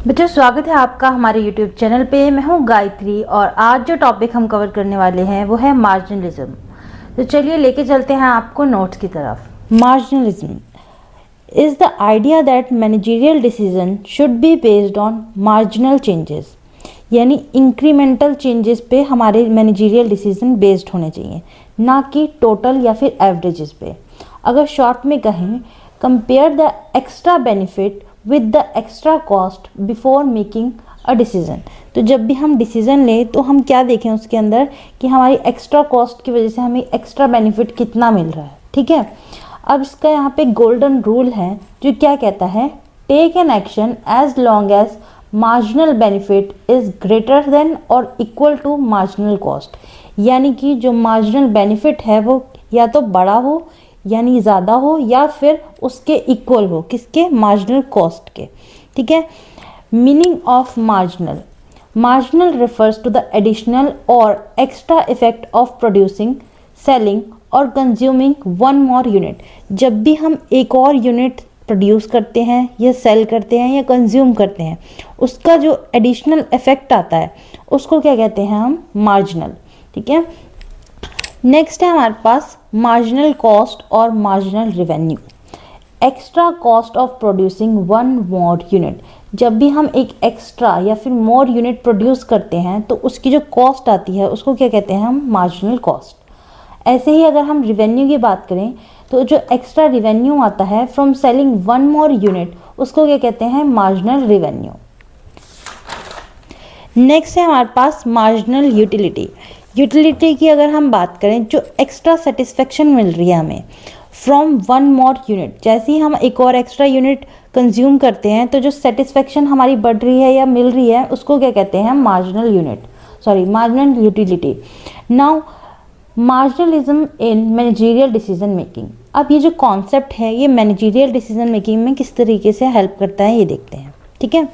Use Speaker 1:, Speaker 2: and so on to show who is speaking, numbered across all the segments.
Speaker 1: बच्चों, स्वागत है आपका हमारे YouTube चैनल पे। मैं हूँ गायत्री और आज जो टॉपिक हम कवर करने वाले हैं वो है मार्जिनलिज्म। तो चलिए लेके चलते हैं आपको नोट्स की तरफ। Marginalism is the idea that managerial decision should be based on marginal changes, यानी इंक्रीमेंटल चेंजेस पे हमारे मैनेजरियल डिसीजन बेस्ड होने चाहिए, ना कि टोटल या फिर एवरेजेस पे। अगर शॉर्ट में कहें, compare the extra benefit with the extra cost before making a decision. तो जब भी हम डिसीजन लें तो हम क्या देखें उसके अंदर कि हमारी एक्स्ट्रा कॉस्ट की वजह से हमें एक्स्ट्रा बेनिफिट कितना मिल रहा है। ठीक है, अब इसका यहाँ पे गोल्डन रूल है जो क्या कहता है, take an action as long as marginal benefit is greater than और इक्वल टू मार्जिनल कॉस्ट। यानी कि जो मार्जिनल बेनिफिट है वो या तो बड़ा हो यानी ज़्यादा हो या फिर उसके इक्वल हो, किसके, मार्जिनल कॉस्ट के। ठीक है, meaning of marginal, marginal refers to the additional और extra effect of producing, selling और कंज्यूमिंग वन मोर यूनिट। जब भी हम एक और यूनिट प्रोड्यूस करते हैं या सेल करते हैं या कंज्यूम करते हैं, उसका जो एडिशनल इफेक्ट आता है उसको क्या कहते हैं हम, मार्जिनल। ठीक है, नेक्स्ट है हमारे पास मार्जिनल कॉस्ट और marginal revenue. Extra cost of producing one more unit, जब भी हम एक एक्स्ट्रा या फिर मोर यूनिट प्रोड्यूस करते हैं तो उसकी जो कॉस्ट आती है उसको क्या कहते हैं हम, मार्जिनल कॉस्ट। ऐसे ही अगर हम रेवेन्यू की बात करें तो जो एक्स्ट्रा रेवेन्यू आता है from selling one more unit उसको क्या कहते हैं, मार्जिनल रेवेन्यू। नेक्स्ट है हमारे पास मार्जिनल यूटिलिटी। यूटिलिटी की अगर हम बात करें, जो एक्स्ट्रा सेटिस्फेक्शन मिल रही है हमें फ्रॉम वन मोर यूनिट, जैसे ही हम एक और एक्स्ट्रा यूनिट कंज्यूम करते हैं तो जो सेटिस्फेक्शन हमारी बढ़ रही है या मिल रही है उसको क्या कहते हैं, marginal unit, sorry marginal utility. Now marginalism in managerial decision making. अब ये जो कॉन्सेप्ट है ये मैनेजरियल डिसीजन मेकिंग में किस तरीके से हेल्प करता है ये देखते हैं। ठीक है,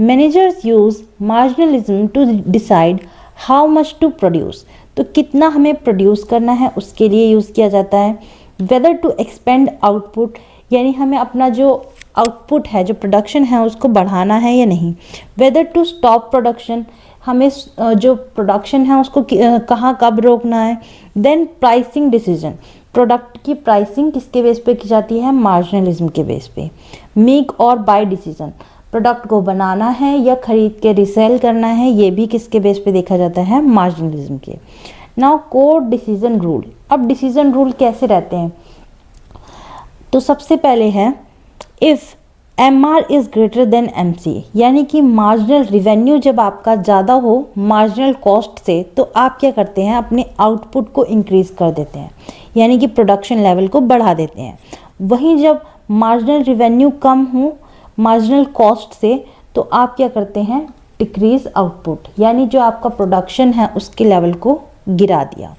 Speaker 1: managers use marginalism to decide how much to produce, तो कितना हमें प्रोड्यूस करना है उसके लिए यूज़ किया जाता है। वेदर टू एक्सपेंड आउटपुट, यानी हमें अपना जो आउटपुट है, जो प्रोडक्शन है उसको बढ़ाना है या नहीं। वेदर टू स्टॉप प्रोडक्शन, हमें जो प्रोडक्शन है उसको कहाँ कब रोकना है। देन प्राइसिंग डिसीजन, प्रोडक्ट की प्राइसिंग किसके बेस पे की जाती है, मार्जिनलिज्म के बेस पे। मेक और बाय डिसीजन, प्रोडक्ट को बनाना है या खरीद के रिसेल करना है, ये भी किसके बेस पे देखा जाता है, मार्जिनलिज्म के। Now core decision rule. अब डिसीजन रूल कैसे रहते हैं, तो सबसे पहले है if MR is greater than MC, यानी कि मार्जिनल रिवेन्यू जब आपका ज़्यादा हो मार्जिनल कॉस्ट से तो आप क्या करते हैं, अपने आउटपुट को इंक्रीज़ कर देते हैं, यानी कि प्रोडक्शन लेवल को बढ़ा देते हैं। वहीं जब मार्जिनल रिवेन्यू कम हो मार्जिनल कॉस्ट से तो आप क्या करते हैं, डिक्रीज आउटपुट, यानी जो आपका प्रोडक्शन है उसके लेवल को गिरा दिया।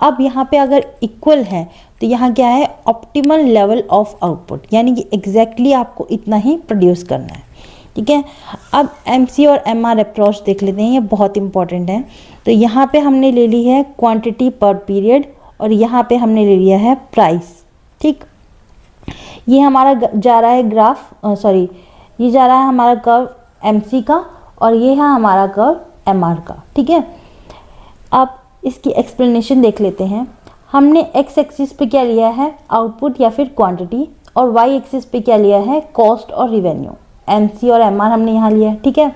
Speaker 1: अब यहाँ पे अगर इक्वल है तो यहाँ क्या है, ऑप्टिमल लेवल ऑफ आउटपुट, यानी कि एग्जैक्टली आपको इतना ही प्रोड्यूस करना है। ठीक है, अब MC और MR अप्रोच देख लेते हैं, ये बहुत इंपॉर्टेंट है। तो यहाँ पे हमने ले ली है क्वांटिटी पर पीरियड और यहाँ पे हमने ले लिया है प्राइस। ठीक, ये हमारा जा रहा है ग्राफ, सॉरी ये जा रहा है हमारा कर्व MC का और ये है हमारा कर्व MR का। ठीक है, अब इसकी एक्सप्लेनेशन देख लेते हैं। हमने x एक्सिस पे क्या लिया है, आउटपुट या फिर क्वांटिटी, और y एक्सिस पे क्या लिया है, कॉस्ट और रिवेन्यू। MC और MR हमने यहाँ लिया है। ठीक है,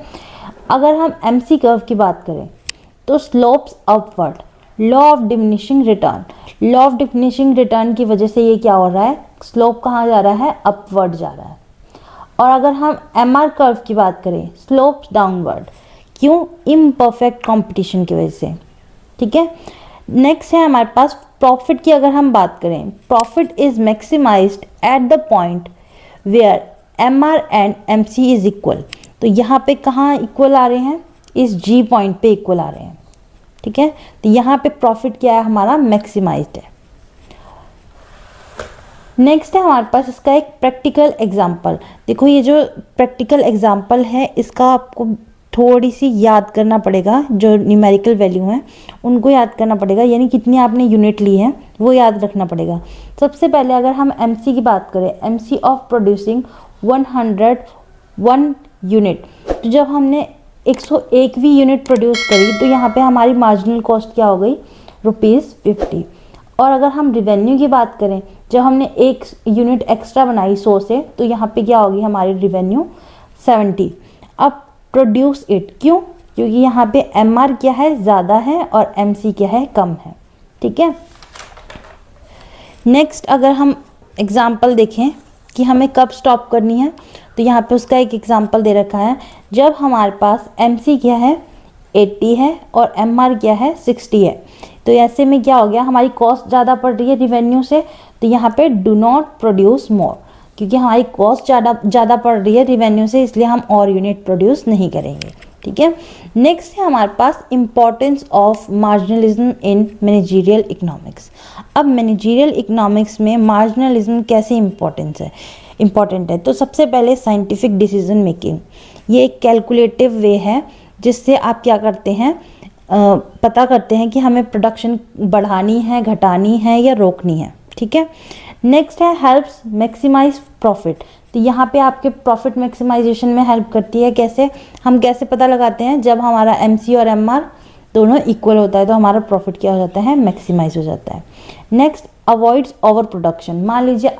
Speaker 1: अगर हम MC कर्व की बात करें तो slopes upward, law of diminishing return, law of diminishing return की वजह से ये क्या हो रहा है, स्लोप कहाँ जा रहा है, अपवर्ड जा रहा है। और अगर हम MR कर्व की बात करें, स्लोप्स डाउनवर्ड, क्यों, इम्परफेक्ट कंपटीशन की वजह से। ठीक है, नेक्स्ट है हमारे पास प्रॉफिट की अगर हम बात करें, profit is maximised at the point where MR and MC is equal. तो यहाँ पे कहाँ इक्वल आ रहे हैं, इस G पॉइंट पे इक्वल आ रहे हैं। ठीक है, तो यहाँ पे प्रॉफिट क्या है हमारा, मैक्सिमाइज्ड है। नेक्स्ट है हमारे पास इसका एक प्रैक्टिकल एग्जाम्पल। देखो ये जो प्रैक्टिकल एग्जाम्पल है इसका आपको थोड़ी सी याद करना पड़ेगा, जो न्यूमेरिकल वैल्यू हैं उनको याद करना पड़ेगा, यानी कितनी आपने यूनिट ली है वो याद रखना पड़ेगा। सबसे पहले अगर हम MC की बात करें, MC ऑफ प्रोड्यूसिंग 101 यूनिट, तो जब हमने 101वीं यूनिट प्रोड्यूस करी तो यहाँ पे हमारी मार्जिनल कॉस्ट क्या हो गई, ₹50। और अगर हम रिवेन्यू की बात करें, जब हमने 1 यूनिट एक्स्ट्रा बनाई 100 से, तो यहाँ पे क्या होगी हमारी रिवेन्यू 70। अब प्रोड्यूस इट, क्यों? क्योंकि यहाँ पे MR क्या है, ज़्यादा है, और MC क्या है, कम है। ठीक है। नेक्स्ट अगर हम एग्जाम्पल देखें कि हमें कब स्टॉप करनी है, तो यहाँ पे उसका एक एग्जाम्पल दे रखा है। जब हमारे पास MC क्या है 80 है और MR क्या है 60 है, तो ऐसे में क्या हो गया, हमारी कॉस्ट ज़्यादा पड़ रही है रिवेन्यू से, तो यहाँ पे डू नॉट प्रोड्यूस मोर, क्योंकि हमारी कॉस्ट ज़्यादा पड़ रही है रिवेन्यू से, इसलिए हम और यूनिट प्रोड्यूस नहीं करेंगे। ठीक है। नेक्स्ट है हमारे पास importance of marginalism in managerial economics. अब मैनेजरियल इकोनॉमिक्स में मार्जिनलिज्म कैसे इम्पॉर्टेंट है, तो सबसे पहले साइंटिफिक डिसीजन मेकिंग, ये एक कैलकुलेटिव वे है जिससे आप क्या करते हैं, पता करते हैं कि हमें प्रोडक्शन बढ़ानी है, घटानी है या रोकनी है। ठीक है। नेक्स्ट है हेल्प्स मैक्सिमाइज प्रॉफिट, तो यहाँ पे आपके प्रॉफिट मैक्सिमाइजेशन में हेल्प करती है। कैसे, हम कैसे पता लगाते हैं, जब हमारा MC और MR दोनों इक्वल होता है तो हमारा प्रॉफिट क्या हो जाता है, मैक्सिमाइज हो जाता है। नेक्स्ट अवॉइड्स ओवर प्रोडक्शन, मान लीजिए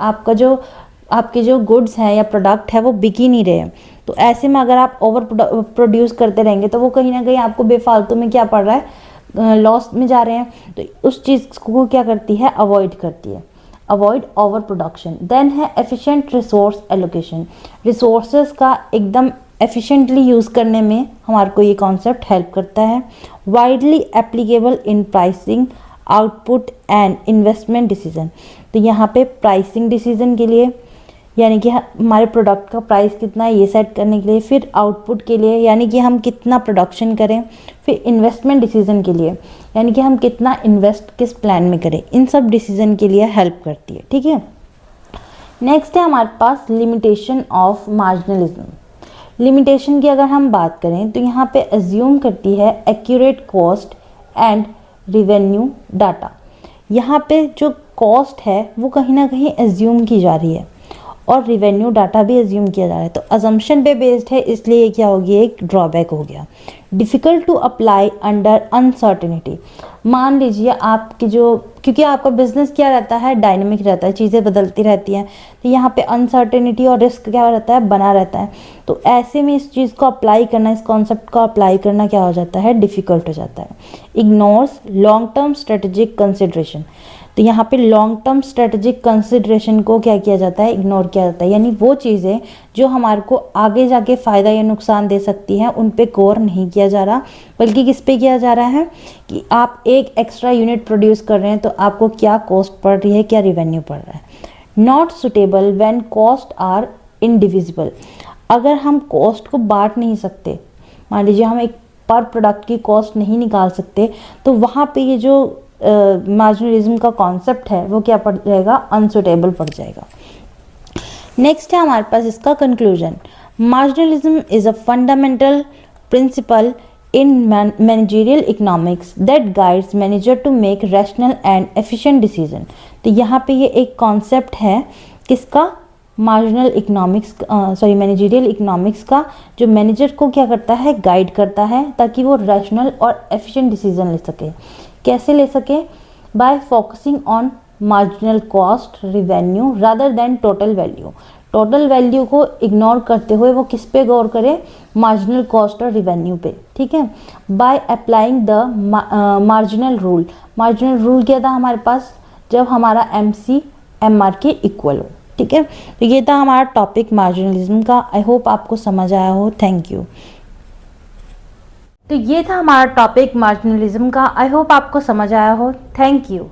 Speaker 1: आपके जो गुड्स हैं या प्रोडक्ट है वो बिक ही नहीं रहे हैं, तो ऐसे में अगर आप ओवर प्रोड्यूस करते रहेंगे तो वो कहीं ना कहीं आपको बेफालतू में क्या पड़ रहा है, लॉस में जा रहे हैं, तो उस चीज़ को क्या करती है, अवॉइड करती है, अवॉइड ओवर प्रोडक्शन। देन है एफिशिएंट रिसोर्स एलोकेशन, रिसोर्सेज का एकदम एफिशिएंटली यूज़ करने में हमारे को ये कॉन्सेप्ट हेल्प करता है। Widely applicable in pricing, output and investment decision, तो यहाँ पे प्राइसिंग डिसीजन के लिए, यानी कि हमारे प्रोडक्ट का प्राइस कितना है ये सेट करने के लिए, फिर आउटपुट के लिए यानी कि हम कितना प्रोडक्शन करें, फिर इन्वेस्टमेंट डिसीजन के लिए यानी कि हम कितना इन्वेस्ट किस प्लान में करें, इन सब डिसीजन के लिए हेल्प करती है। ठीक है। नेक्स्ट है हमारे पास लिमिटेशन ऑफ मार्जिनलिज्म। लिमिटेशन की अगर हम बात करें तो यहाँ पे अज्यूम करती है accurate cost and revenue data. यहाँ पे जो कॉस्ट है वो कहीं ना कहीं अज्यूम की जा रही है और रिवेन्यू डाटा भी अज्यूम किया जा रहा है, तो अजम्पशन पे बेस्ड है, इसलिए ये क्या हो गया, एक ड्रॉबैक हो गया। Difficult to apply under uncertainty, मान लीजिए आपकी क्योंकि आपका बिजनेस क्या रहता है, डायनेमिक रहता है, चीज़ें बदलती रहती हैं, तो यहाँ पे अनसर्टेनिटी और रिस्क क्या रहता है, बना रहता है, तो ऐसे में इस चीज़ को अप्लाई करना, इस कॉन्सेप्ट को अप्लाई करना क्या हो जाता है, डिफ़िकल्ट हो जाता है। Ignores long term strategic consideration, तो यहाँ पे लॉन्ग टर्म स्ट्रेटेजिक कंसिड्रेशन को क्या किया जाता है, इग्नोर किया जाता है, यानी वो चीज़ें जो हमारे को आगे जाके फ़ायदा या नुकसान दे सकती हैं उन पे गौर नहीं किया जा रहा, बल्कि किस पे किया जा रहा है कि आप एक एक्स्ट्रा यूनिट प्रोड्यूस कर रहे हैं तो आपको क्या कॉस्ट पड़ रही है, क्या रिवेन्यू पड़ रहा है। Not suitable when cost are indivisible, अगर हम कॉस्ट को बांट नहीं सकते, मान लीजिए हम एक पर प्रोडक्ट की कॉस्ट नहीं निकाल सकते, तो वहाँ पे ये जो मार्जिनलिज्म का कॉन्सेप्ट है वो क्या पड़ जाएगा, अनसुटेबल पड़ जाएगा। नेक्स्ट है हमारे पास इसका conclusion, marginalism is a fundamental principle in managerial economics that guides manager to make rational and efficient decision. तो यहाँ पे ये एक कॉन्सेप्ट है किसका, मार्जिनल इकोनॉमिक्स मैनेजरियल इकोनॉमिक्स का, जो मैनेजर को क्या करता है, गाइड करता है ताकि वो रैशनल और एफिशिएंट डिसीजन ले सके। कैसे ले सके, bye focusing on marginal cost revenue rather than total value, total value को इग्नोर करते हुए वो किस पे गौर करे, मार्जिनल कॉस्ट और रिवेन्यू पे। ठीक है। By applying the marginal rule, marginal rule क्या था हमारे पास, जब हमारा MC MR के इक्वल हो। ठीक है। तो ये था हमारा टॉपिक मार्जिनलिज्म का, आई होप आपको समझ आया हो। Thank you. तो ये था हमारा टॉपिक मार्जिनलिज्म का, आई होप आपको समझ आया हो। Thank you.